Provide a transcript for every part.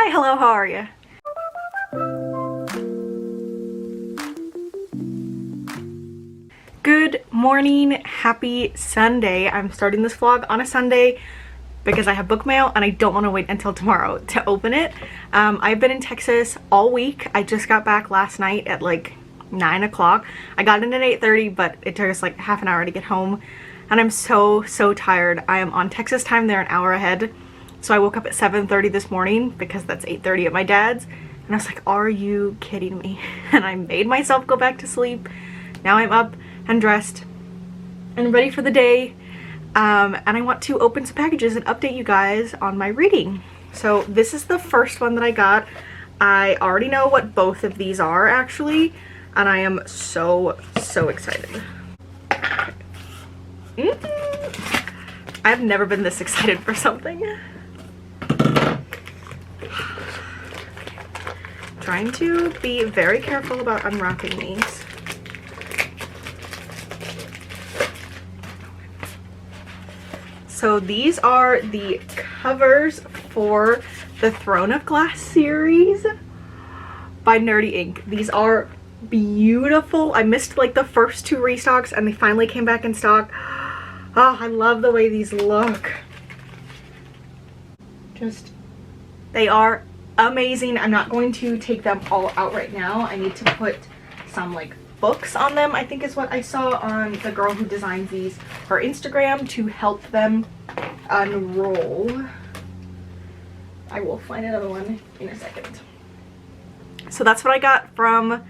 Hi, hello, how are you? Good morning, happy Sunday. I'm starting this vlog on a Sunday because I have book mail and I don't want to wait until tomorrow to open it. I've been in Texas all week. I just got back last night at like 9 o'clock. I got in at 8:30, but it took us like half an hour to get home. And I'm so tired. I am on Texas time, they're an hour ahead. So I woke up at 7:30 this morning because that's 8:30 at my dad's. And I was like, are you kidding me? And I made myself go back to sleep. Now I'm up and dressed and ready for the day. And I want to open some packages and update you guys on my reading. So this is the first one that I got. I already know what both of these are actually, and I am so excited. I've never been this excited for something. Trying to be very careful about unwrapping these. So these are the covers for the Throne of Glass series by Nerdy Ink. These are beautiful. I missed like the first two restocks and they finally came back in stock. Oh, I love the way these look. They are amazing. I'm not going to take them all out right now. I need to put some like books on them, I think is what I saw on the girl who designs these, her Instagram, to help them unroll. I will find another one in a second. So that's what I got from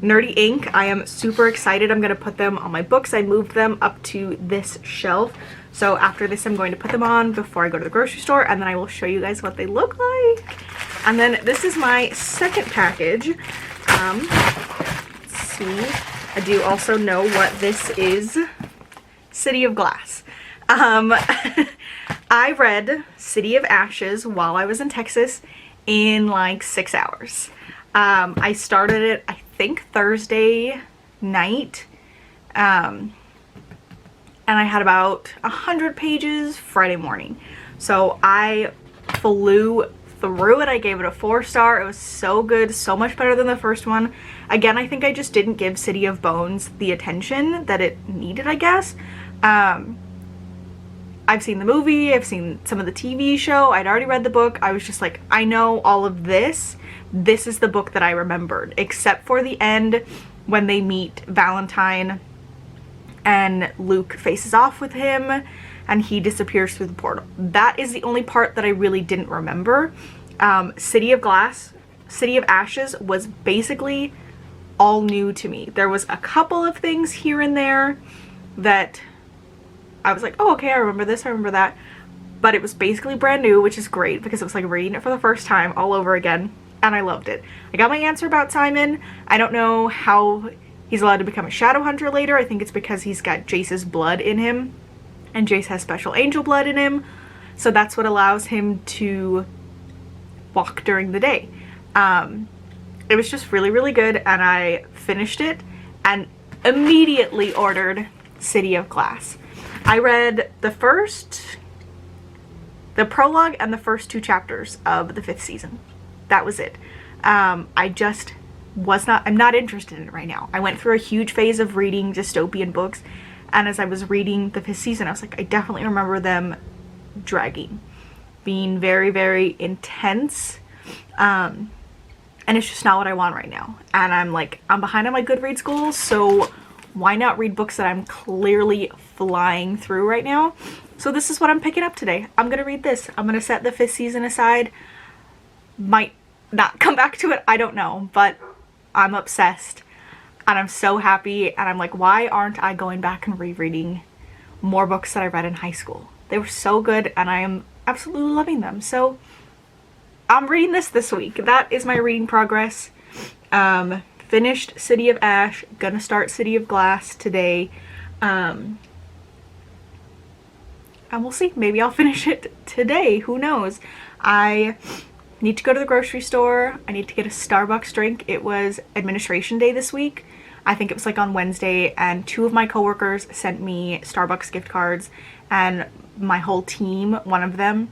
Nerdy Ink. I am super excited. I'm going to put them on my books. I moved them up to this shelf. So after this I'm going to put them on before I go to the grocery store, and then I will show you guys what they look like. And then this is my second package. Let's see. I do also know what this is. City of Glass. I read City of Ashes while I was in Texas in like 6 hours. I started it, I think, Thursday night. And I had about 100 pages Friday morning. So I flew through it. I gave it a 4-star. It was so good, so much better than the first one. Again, I think I just didn't give City of Bones the attention that it needed, I guess. I've seen the movie, I've seen some of the TV show, I'd already read the book. I was just like, I know all of this. This is the book that I remembered, except for the end when they meet Valentine and Luke faces off with him and he disappears through the portal. That is the only part that I really didn't remember. City of Glass, City of Ashes was basically all new to me. There was a couple of things here and there that I was like, oh, okay, I remember this, I remember that. But it was basically brand new, which is great because it was like reading it for the first time all over again. And I loved it. I got my answer about Simon. I don't know how he's allowed to become a shadow hunter later. I think it's because he's got Jace's blood in him. And Jace has special angel blood in him. So that's what allows him to walk during the day. It was just really good. And I finished it and immediately ordered City of Glass. I read the prologue and the first 2 chapters of the 5th season. That was it. I'm not interested in it right now. I went through a huge phase of reading dystopian books, and as I was reading the 5th season, I was like, I definitely remember them dragging, being very intense, and it's just not what I want right now. And I'm like, I'm behind on my Goodreads goals, so why not read books that I'm clearly flying through right now? So this is what I'm picking up today. I'm gonna read this. I'm gonna set the 5th season aside. Might not come back to it, I don't know, but I'm obsessed and I'm so happy, and I'm like, why aren't I going back and rereading more books that I read in high school? They were so good and I am absolutely loving them. So I'm reading this week. That is my reading progress. Finished City of Ash, gonna start City of Glass today. And we'll see, maybe I'll finish it today, who knows. I need to go to the grocery store. I need to get a Starbucks drink. It was administration day this week. I think it was like on Wednesday, and 2 of my coworkers sent me Starbucks gift cards, and my whole team, one of them,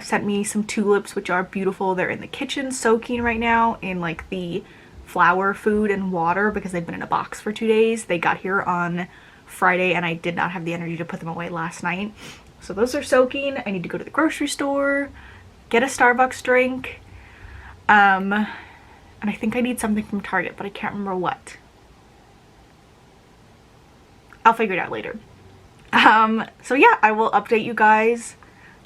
sent me some tulips, which are beautiful. They're in the kitchen soaking right now in like the flour, food, and water because they've been in a box for 2 days. They got here on Friday and I did not have the energy to put them away last night. So those are soaking. I need to go to the grocery store, get a Starbucks drink, and I think I need something from Target, but I can't remember what. I'll figure it out later. So yeah, I will update you guys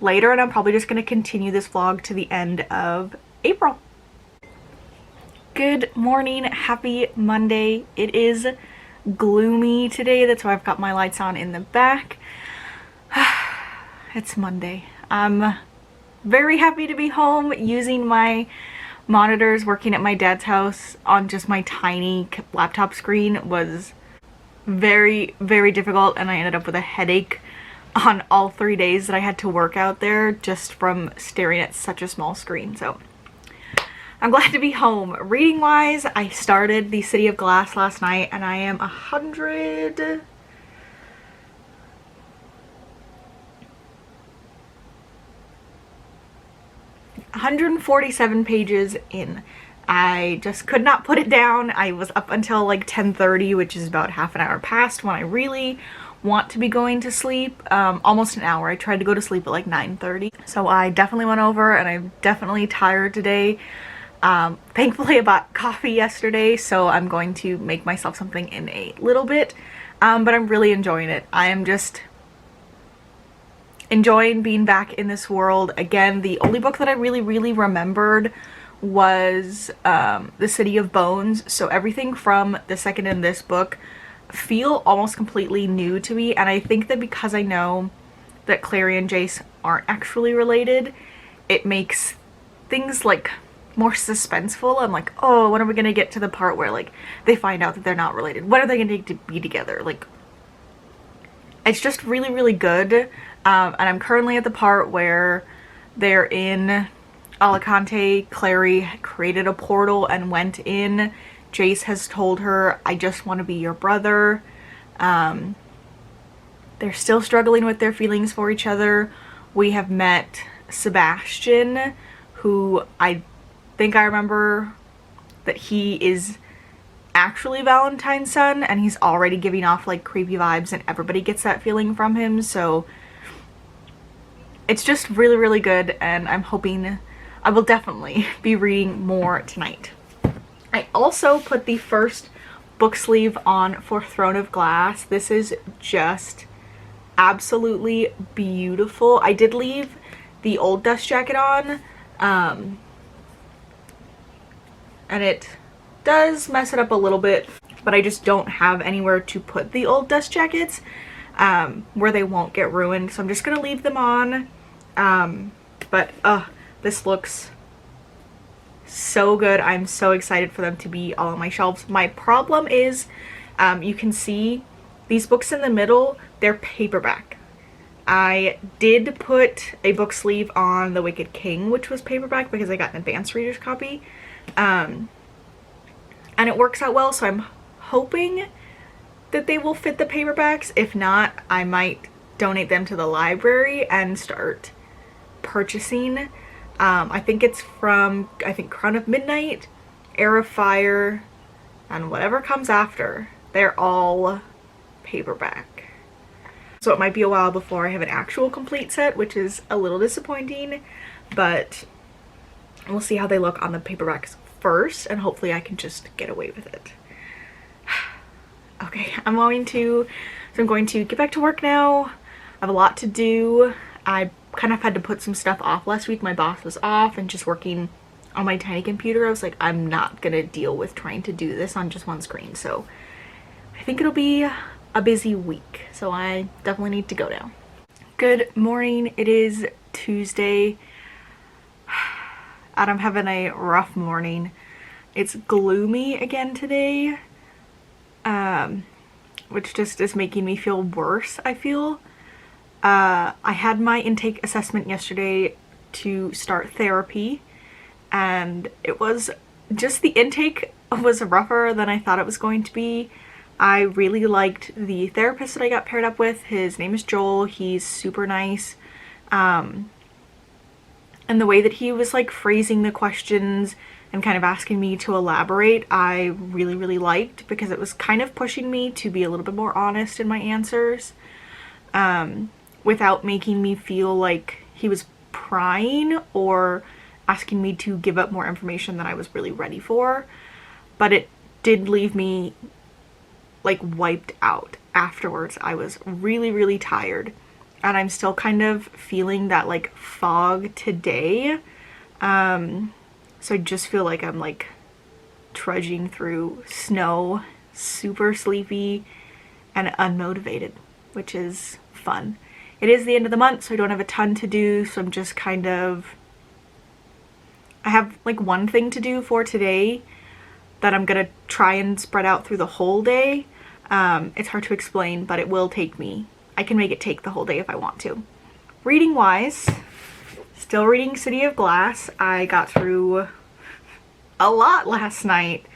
later, and I'm probably just going to continue this vlog to the end of April. Good morning, happy Monday. It is gloomy today, that's why I've got my lights on in the back. It's Monday. I'm very happy to be home using my monitors. Working at my dad's house on just my tiny laptop screen was very, very difficult, and I ended up with a headache on all 3 days that I had to work out there just from staring at such a small screen. So I'm glad to be home. Reading wise, I started The City of Glass last night and I am 147 pages in. I just could not put it down. I was up until like 10:30, which is about half an hour past when I really want to be going to sleep. Almost an hour. I tried to go to sleep at like 9:30. So I definitely went over and I'm definitely tired today. Thankfully I bought coffee yesterday, so I'm going to make myself something in a little bit. But I'm really enjoying it. I am just enjoying being back in this world. Again, the only book that I really remembered was The City of Bones, so everything from the second in this book feel almost completely new to me, and I think that because I know that Clary and Jace aren't actually related, it makes things like more suspenseful. I'm like, oh, when are we gonna get to the part where like they find out that they're not related? When are they gonna be together? Like, it's just really good. And I'm currently at the part where they're in Alicante. Clary created a portal and went in. Jace has told her, I just want to be your brother. They're still struggling with their feelings for each other. We have met Sebastian, who I think I remember that he is actually Valentine's son, and he's already giving off like creepy vibes, and everybody gets that feeling from him. So it's just really good, and I'm hoping I will definitely be reading more tonight. I also put the first book sleeve on for Throne of Glass. This is just absolutely beautiful. I did leave the old dust jacket on, and it does mess it up a little bit, but I just don't have anywhere to put the old dust jackets where they won't get ruined, so I'm just gonna leave them on. But this looks so good. I'm so excited for them to be all on my shelves. My problem is, you can see these books in the middle, they're paperback. I did put a book sleeve on The Wicked King, which was paperback because I got an advanced reader's copy. And it works out well, so I'm hoping that they will fit the paperbacks. If not, I might donate them to the library and start purchasing. I think it's from, Crown of Midnight, Heir of Fire, and whatever comes after. They're all paperback. So it might be a while before I have an actual complete set, which is a little disappointing, but we'll see how they look on the paperbacks first, and hopefully I can just get away with it. Okay, I'm going to get back to work now. I have a lot to do. I kind of had to put some stuff off last week. My boss was off and just working on my tiny computer. I was like, I'm not gonna deal with trying to do this on just one screen. So I think it'll be a busy week. So I definitely need to go now. Good morning. It is Tuesday. I'm having a rough morning. It's gloomy again today, which just is making me feel worse, I feel. I had my intake assessment yesterday to start therapy, and it was just, the intake was rougher than I thought it was going to be. I really liked the therapist that I got paired up with. His name is Joel. He's super nice. And the way that he was like phrasing the questions and kind of asking me to elaborate, I really, really liked, because it was kind of pushing me to be a little bit more honest in my answers, without making me feel like he was prying or asking me to give up more information than I was really ready for. But it did leave me like wiped out afterwards. I was really, really tired, and I'm still kind of feeling that like fog today. So I just feel like I'm like trudging through snow, super sleepy and unmotivated, which is fun. It is the end of the month, so I don't have a ton to do, so I'm just kind of, I have like one thing to do for today that I'm gonna try and spread out through the whole day. It's hard to explain, but it will take me, I can make it take the whole day if I want to. Reading wise, still reading City of Glass. I got through a lot last night.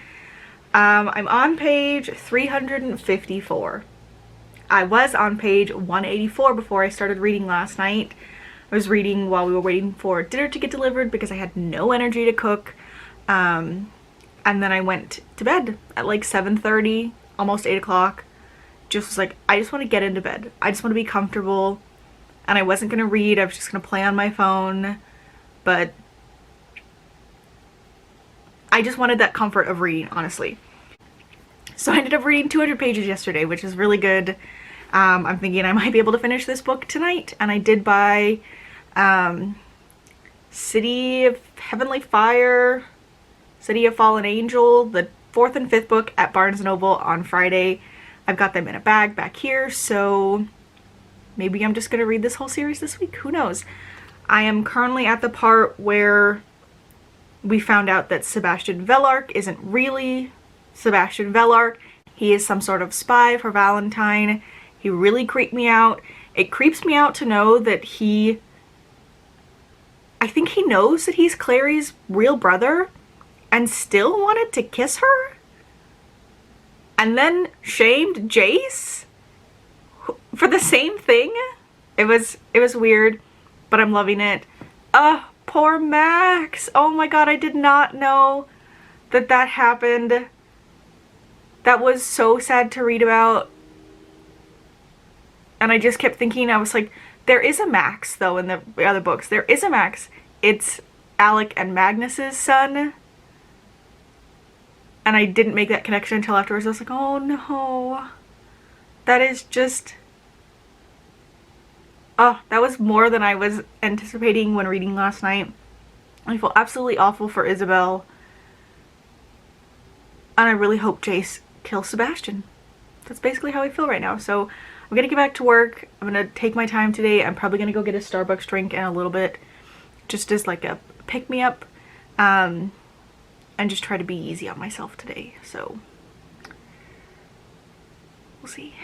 I'm on page 354. I was on page 184 before I started reading last night. I was reading while we were waiting for dinner to get delivered because I had no energy to cook. And then I went to bed at like 7:30, almost 8 o'clock. Just was like, I just want to get into bed. I just want to be comfortable. And I wasn't going to read. I was just going to play on my phone. But I just wanted that comfort of reading, honestly. So I ended up reading 200 pages yesterday, which is really good. I'm thinking I might be able to finish this book tonight. And I did buy City of Heavenly Fire, City of Fallen Angel, the 4th and 5th book at Barnes & Noble on Friday. I've got them in a bag back here, so maybe I'm just going to read this whole series this week. Who knows? I am currently at the part where we found out that Sebastian Velark isn't really Sebastian Velark. He is some sort of spy for Valentine. He really creeped me out. It creeps me out to know that I think he knows that he's Clary's real brother and still wanted to kiss her? And then shamed Jace for the same thing? It was weird, but I'm loving it. Poor Max. Oh my god, I did not know that that happened. That was so sad to read about. And I just kept thinking, I was like, there is a Max though in the other books. There is a Max. It's Alec and Magnus's son. And I didn't make that connection until afterwards. I was like, oh no. That is just... Oh, that was more than I was anticipating when reading last night. I feel absolutely awful for Isabel. And I really hope Jace kills Sebastian. That's basically how I feel right now. So I'm gonna get back to work. I'm gonna take my time today. I'm probably gonna go get a Starbucks drink in a little bit. Just as like a pick-me-up. And just try to be easy on myself today. So we'll see.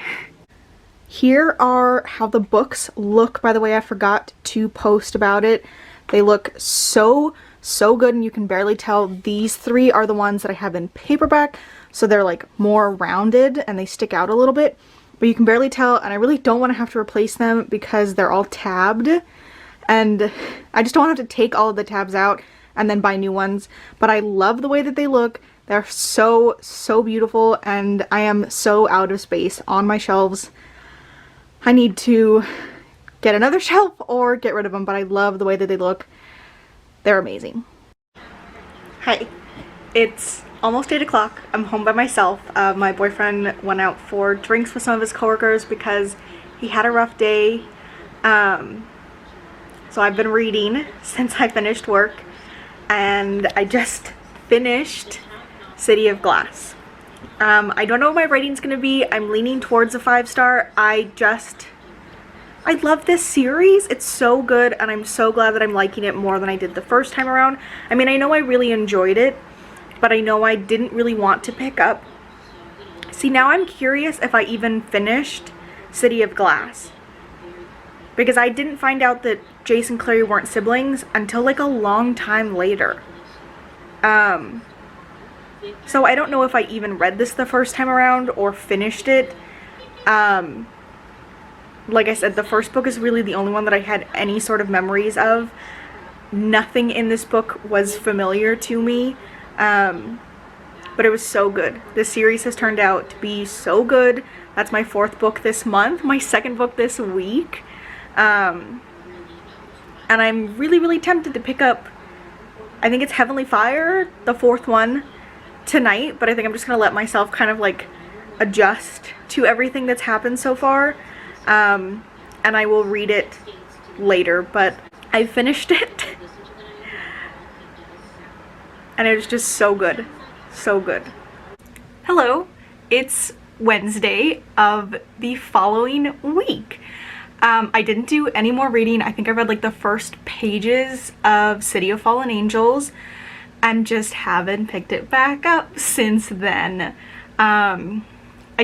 Here are how the books look. By the way, I forgot to post about it. They look so good, and you can barely tell. These three are the ones that I have in paperback, so they're like more rounded and they stick out a little bit, but you can barely tell, and I really don't want to have to replace them because they're all tabbed, and I just don't want to have to take all of the tabs out and then buy new ones. But I love the way that they look. They're so beautiful, and I am so out of space on my shelves. I need to get another shelf or get rid of them, but I love the way that they look. They're amazing. Hi, it's almost 8 o'clock. I'm home by myself. My boyfriend went out for drinks with some of his coworkers because he had a rough day. So I've been reading since I finished work, and I just finished City of Glass. I don't know what my rating's gonna be. I'm leaning towards a 5-star. I love this series. It's so good, and I'm so glad that I'm liking it more than I did the first time around. I mean, I know I really enjoyed it, but I know I didn't really want to pick up. See, now I'm curious if I even finished City of Glass, because I didn't find out that Jace and Clary weren't siblings until like a long time later. So I don't know if I even read this the first time around or finished it. Like I said, the first book is really the only one that I had any sort of memories of. Nothing in this book was familiar to me, but it was so good. This series has turned out to be so good. That's my 4th book this month, my 2nd book this week, and I'm really tempted to pick up, I think it's Heavenly Fire, the 4th one, tonight, but I think I'm just gonna let myself kind of like adjust to everything that's happened so far, and I will read it later, but I finished it and it was just so good, so good. Hello, it's Wednesday of the following week. I didn't do any more reading. I think I read like the first pages of City of Fallen Angels and just haven't picked it back up since then. I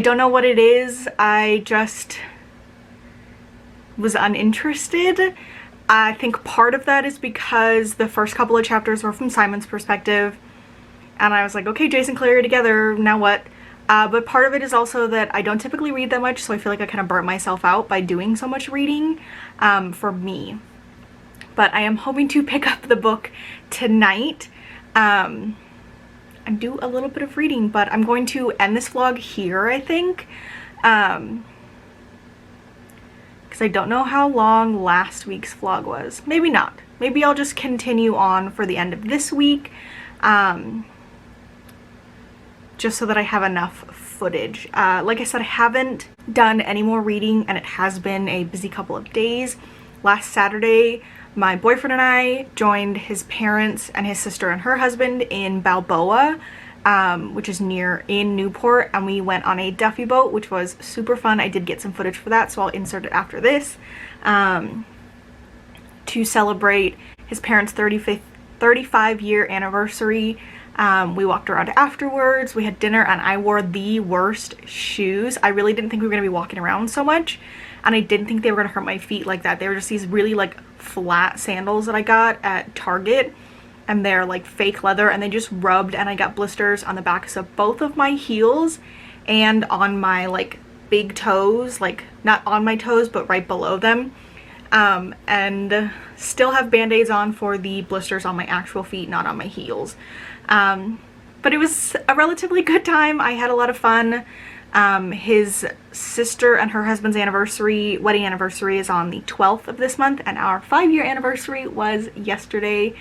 don't know what it is. I just was uninterested. I think part of that is because the first couple of chapters were from Simon's perspective, and I was like, okay, Jason, Clary are together, now what? But part of it is also that I don't typically read that much, so I feel like I kind of burnt myself out by doing so much reading for me. But I am hoping to pick up the book tonight and do a little bit of reading, but I'm going to end this vlog here, I think, because I don't know how long last week's vlog was. Maybe not. Maybe I'll just continue on for the end of this week, just so that I have enough footage. Like I said, I haven't done any more reading, and it has been a busy couple of days. Last Saturday, my boyfriend and I joined his parents and his sister and her husband in Balboa, which is in Newport, and we went on a Duffy boat, which was super fun. I did get some footage for that, so I'll insert it after this, to celebrate his parents' 35-year anniversary. We walked around afterwards, we had dinner, and I wore the worst shoes. I really didn't think we were going to be walking around so much, and I didn't think they were going to hurt my feet like that. They were just these really like flat sandals that I got at Target, and they're like fake leather, and they just rubbed, and I got blisters on the backs of both of my heels and on my like big toes, like not on my toes but right below them, and still have band-aids on for the blisters on my actual feet, not on my heels. But it was a relatively good time. I had a lot of fun. His sister and her husband's wedding anniversary is on the 12th of this month, and our 5-year anniversary was yesterday.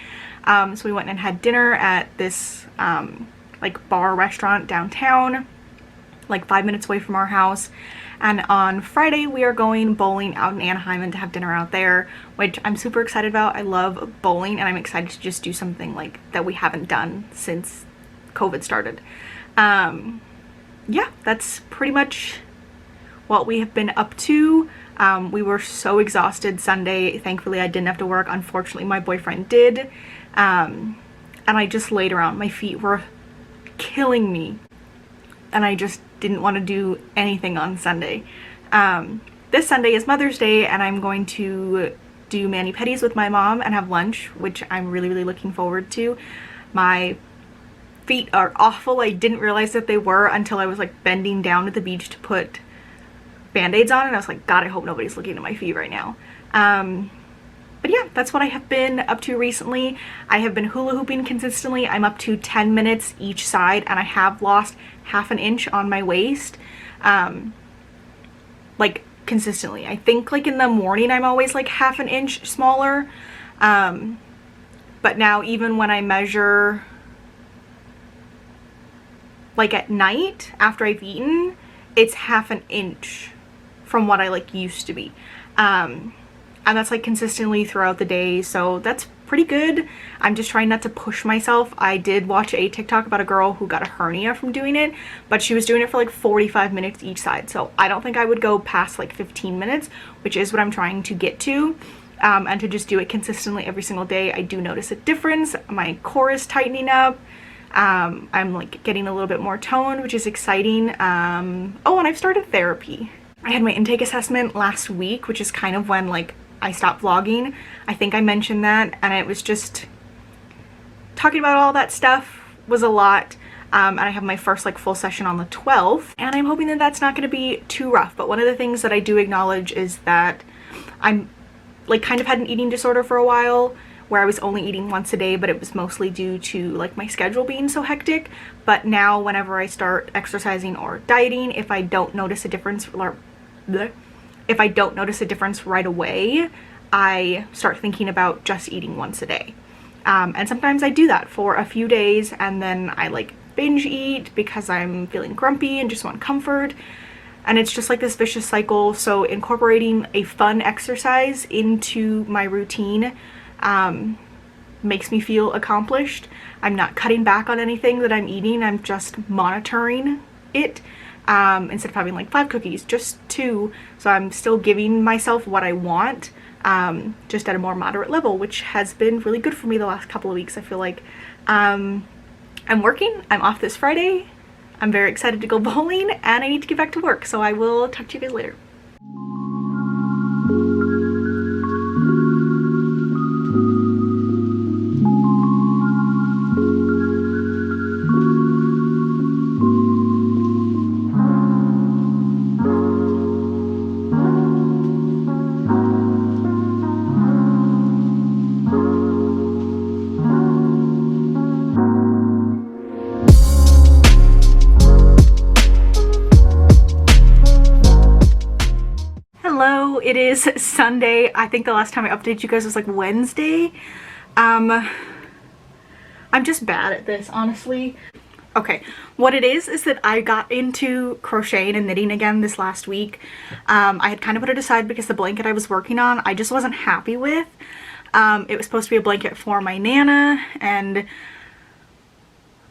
So we went and had dinner at this like bar restaurant downtown, like 5 minutes away from our house. And on Friday we are going bowling out in Anaheim and to have dinner out there, which I'm super excited about. I love bowling, and I'm excited to just do something like that we haven't done since COVID started. Yeah, that's pretty much what we have been up to. We were so exhausted Sunday. Thankfully I didn't have to work. Unfortunately my boyfriend did, and I just laid around. My feet were killing me, and I just didn't want to do anything on Sunday. This Sunday is Mother's Day, and I'm going to do mani-pedis with my mom and have lunch, which I'm really looking forward to. My feet are awful. I didn't realize that they were until I was like bending down at the beach to put band-aids on, and I was like, God, I hope nobody's looking at my feet right now. But yeah, that's what I have been up to recently. I have been hula hooping consistently. I'm up to 10 minutes each side, and I have lost half an inch on my waist, like consistently. I think like in the morning I'm always like half an inch smaller, but now even when I measure like at night after I've eaten, it's half an inch from what I like used to be. And that's like consistently throughout the day, so that's pretty good. I'm just trying not to push myself. I did watch a TikTok about a girl who got a hernia from doing it, but she was doing it for like 45 minutes each side, so I don't think I would go past like 15 minutes, which is what I'm trying to get to, and to just do it consistently every single day. I do notice a difference. My core is tightening up. I'm like getting a little bit more toned, which is exciting. Oh, and I've started therapy. I had my intake assessment last week, which is kind of when like I stopped vlogging. I think I mentioned that, and it was just talking about all that stuff was a lot. And I have my first like full session on the 12th, and I'm hoping that that's not going to be too rough. But one of the things that I do acknowledge is that I'm like kind of had an eating disorder for a while, where I was only eating once a day, but it was mostly due to like my schedule being so hectic. But now whenever I start exercising or dieting, if I don't notice a difference right away, I start thinking about just eating once a day. And sometimes I do that for a few days and then I like binge eat because I'm feeling grumpy and just want comfort. And it's just like this vicious cycle. So incorporating a fun exercise into my routine makes me feel accomplished. I'm not cutting back on anything that I'm eating. I'm just monitoring it. Instead of having like 5 cookies, just 2. So I'm still giving myself what I want, just at a more moderate level, which has been really good for me the last couple of weeks. I feel like I'm working. I'm off this Friday. I'm very excited to go bowling and I need to get back to work. So I will talk to you guys later. It is Sunday. I think the last time I updated you guys was like Wednesday. I'm just bad at this, honestly. Okay, what it is that I got into crocheting and knitting again this last week. I had kind of put it aside because the blanket I was working on I just wasn't happy with. It was supposed to be a blanket for my Nana and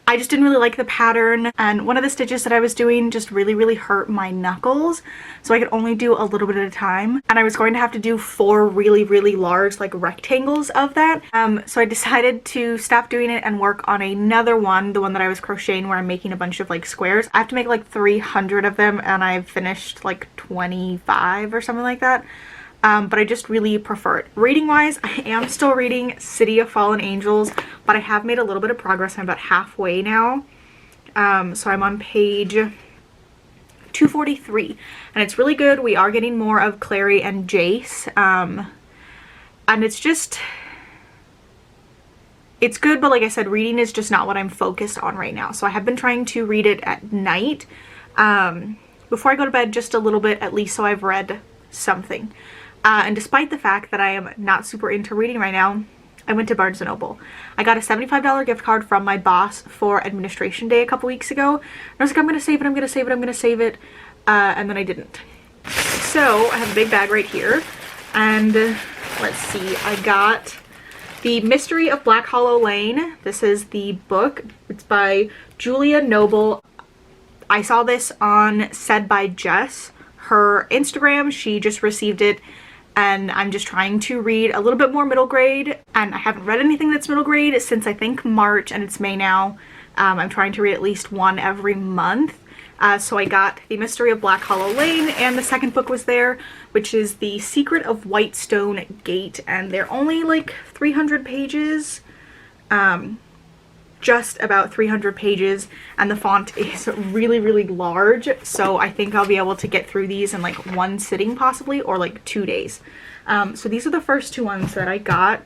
I just didn't really like the pattern, and one of the stitches that I was doing just really hurt my knuckles, so I could only do a little bit at a time, and I was going to have to do 4 really large like rectangles of that. So I decided to stop doing it and work on another one, the one that I was crocheting where I'm making a bunch of like squares. I have to make like 300 of them and I've finished like 25 or something like that. But I just really prefer it. Reading wise, I am still reading City of Fallen Angels, but I have made a little bit of progress. I'm about halfway now. So I'm on page 243 and it's really good. We are getting more of Clary and Jace. And it's good, but like I said, reading is just not what I'm focused on right now. So I have been trying to read it at night, before I go to bed, just a little bit at least, so I've read something. And despite the fact that I am not super into reading right now, I went to Barnes & Noble. I got a $75 gift card from my boss for Administration Day a couple weeks ago. And I was like, I'm going to save it, I'm going to save it, I'm going to save it. And then I didn't. So I have a big bag right here. And let's see, I got The Mystery of Black Hollow Lane. This is the book. It's by Julia Noble. I saw this on Said by Jess, her Instagram. She just received it. And I'm just trying to read a little bit more middle grade, and I haven't read anything that's middle grade since I think March, and it's May now. I'm trying to read at least one every month. So I got The Mystery of Black Hollow Lane, and the second book was there, which is The Secret of Whitestone Gate, and they're only like 300 pages. Just about 300 pages, and the font is really large, so I think I'll be able to get through these in like one sitting possibly, or like 2 days. So these are the first 2 ones that I got,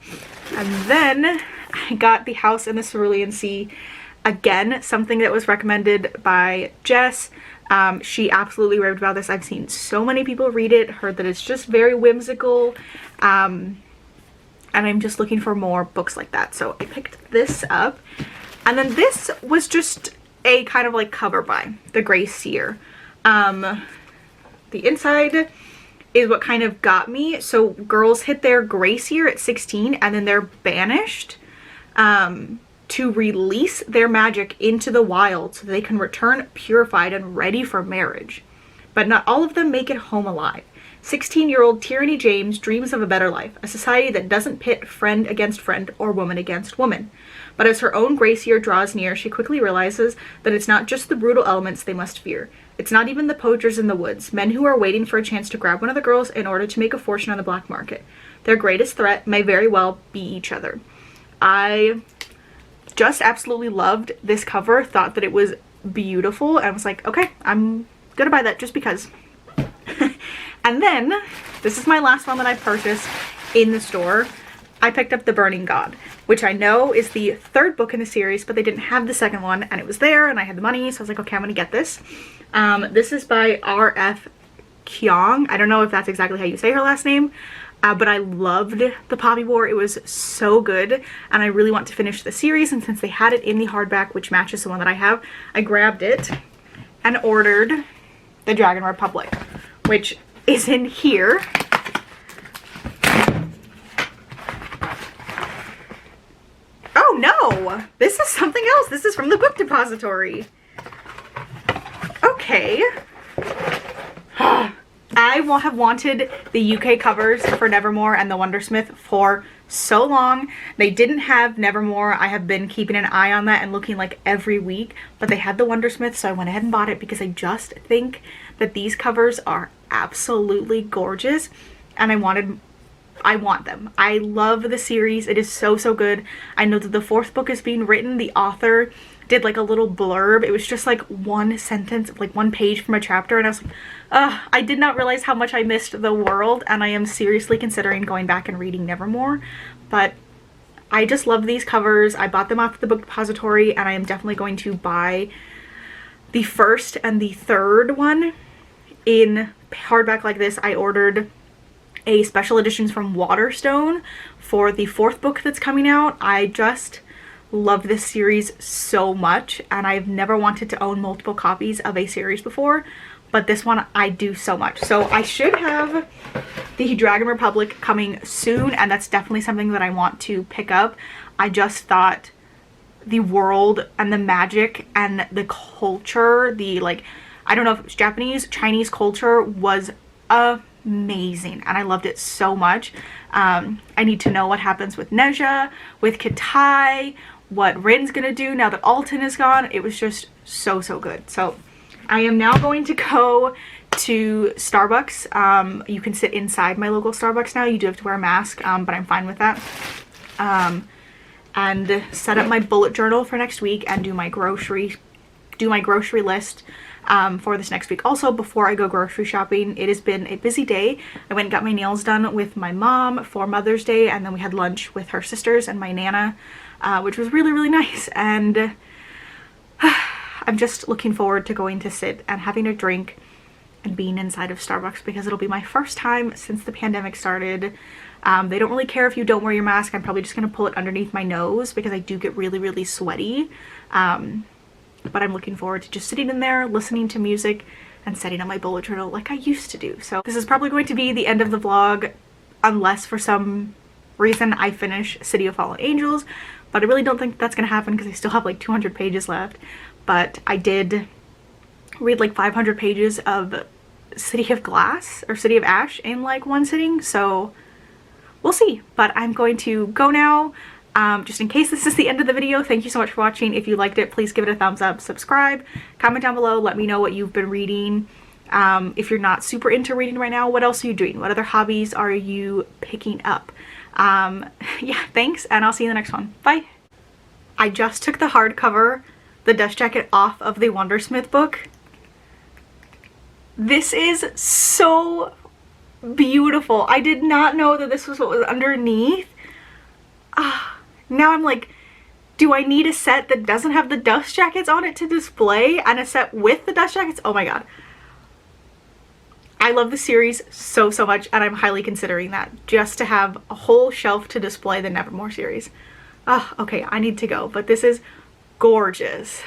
and then I got The House in the Cerulean Sea. Again, something that was recommended by Jess. She absolutely raved about this. I've seen so many people read it, heard that it's just very whimsical, and I'm just looking for more books like that, so I picked this up. And then this was just a kind of like cover by The Grey Seer. The inside is what kind of got me. So girls hit their Grey Seer at 16 and then they're banished to release their magic into the wild so they can return purified and ready for marriage. But not all of them make it home alive. 16-year-old Tyranny James dreams of a better life, a society that doesn't pit friend against friend or woman against woman. But as her own Grey Seer draws near, she quickly realizes that it's not just the brutal elements they must fear. It's not even the poachers in the woods, men who are waiting for a chance to grab one of the girls in order to make a fortune on the black market. Their greatest threat may very well be each other. I just absolutely loved this cover, thought that it was beautiful, and was like, okay, I'm gonna buy that just because. And then, this is my last one that I purchased in the store. I picked up The Burning God, which I know is the third book in the series, but they didn't have the second one, and it was there, and I had the money, so I was like, okay, I'm gonna get this. This is by R.F. Keong. I don't know if that's exactly how you say her last name, but I loved The Poppy War. It was so good, and I really want to finish the series, and since they had it in the hardback, which matches the one that I have, I grabbed it and ordered The Dragon Republic, which is in here. Oh no! This is something else. This is from the Book Depository. Okay. I have wanted the UK covers for Nevermore and the Wondersmith for so long. They didn't have Nevermore. I have been keeping an eye on that and looking like every week, but they had the Wondersmith, so I went ahead and bought it because I just think that these covers are absolutely gorgeous, and I want them. I love the series. It is so, so good. I know that the fourth book is being written. The author did like a little blurb. It was just like one sentence, like one page from a chapter, and I was like, I did not realize how much I missed the world, and I am seriously considering going back and reading Nevermore. But I just love these covers. I bought them off the Book Depository, and I am definitely going to buy the first and the third one in hardback like this. I ordered a special editions from Waterstone for the fourth book that's coming out. I just love this series so much, and I've never wanted to own multiple copies of a series before, but this one I do so much. So I should have the Dragon Republic coming soon, and that's definitely something that I want to pick up. I just thought the world and the magic and the culture, the like, I don't know if it was Japanese, Chinese culture was amazing, and I loved it so much. I need to know what happens with Neja, with Kitai, what Rin's gonna do now that Alton is gone. It was just so, so good. So I am now going to go to Starbucks. You can sit inside my local Starbucks now. You do have to wear a mask, but I'm fine with that. And set up my bullet journal for next week and do my grocery list for this next week. Also, before I go grocery shopping, it has been a busy day. I went and got my nails done with my mom for Mother's Day, and then we had lunch with her sisters and my Nana, which was really, really nice. And I'm just looking forward to going to sit and having a drink and being inside of Starbucks, because it'll be my first time since the pandemic started. They don't really care if you don't wear your mask. I'm probably just gonna pull it underneath my nose because I do get really, really sweaty. But I'm looking forward to just sitting in there, listening to music, and setting up my bullet journal like I used to do. So this is probably going to be the end of the vlog, unless for some reason I finish City of Fallen Angels, but I really don't think that's gonna happen because I still have like 200 pages left. But I did read like 500 pages of City of Glass or City of Ash in like one sitting, so we'll see. But I'm going to go now. Just in case this is the end of the video, thank you so much for watching. If you liked it, please give it a thumbs up, subscribe, comment down below, let me know what you've been reading. If you're not super into reading right now, what else are you doing? What other hobbies are you picking up? Yeah, thanks, and I'll see you in the next one. Bye! I just took the hardcover, the dust jacket, off of the Wondersmith book. This is so beautiful. I did not know that this was what was underneath. Now I'm like, do I need a set that doesn't have the dust jackets on it to display and a set with the dust jackets? Oh my god. I love the series so, so much, and I'm highly considering that, just to have a whole shelf to display the Nevermore series. Okay, I need to go, but this is gorgeous.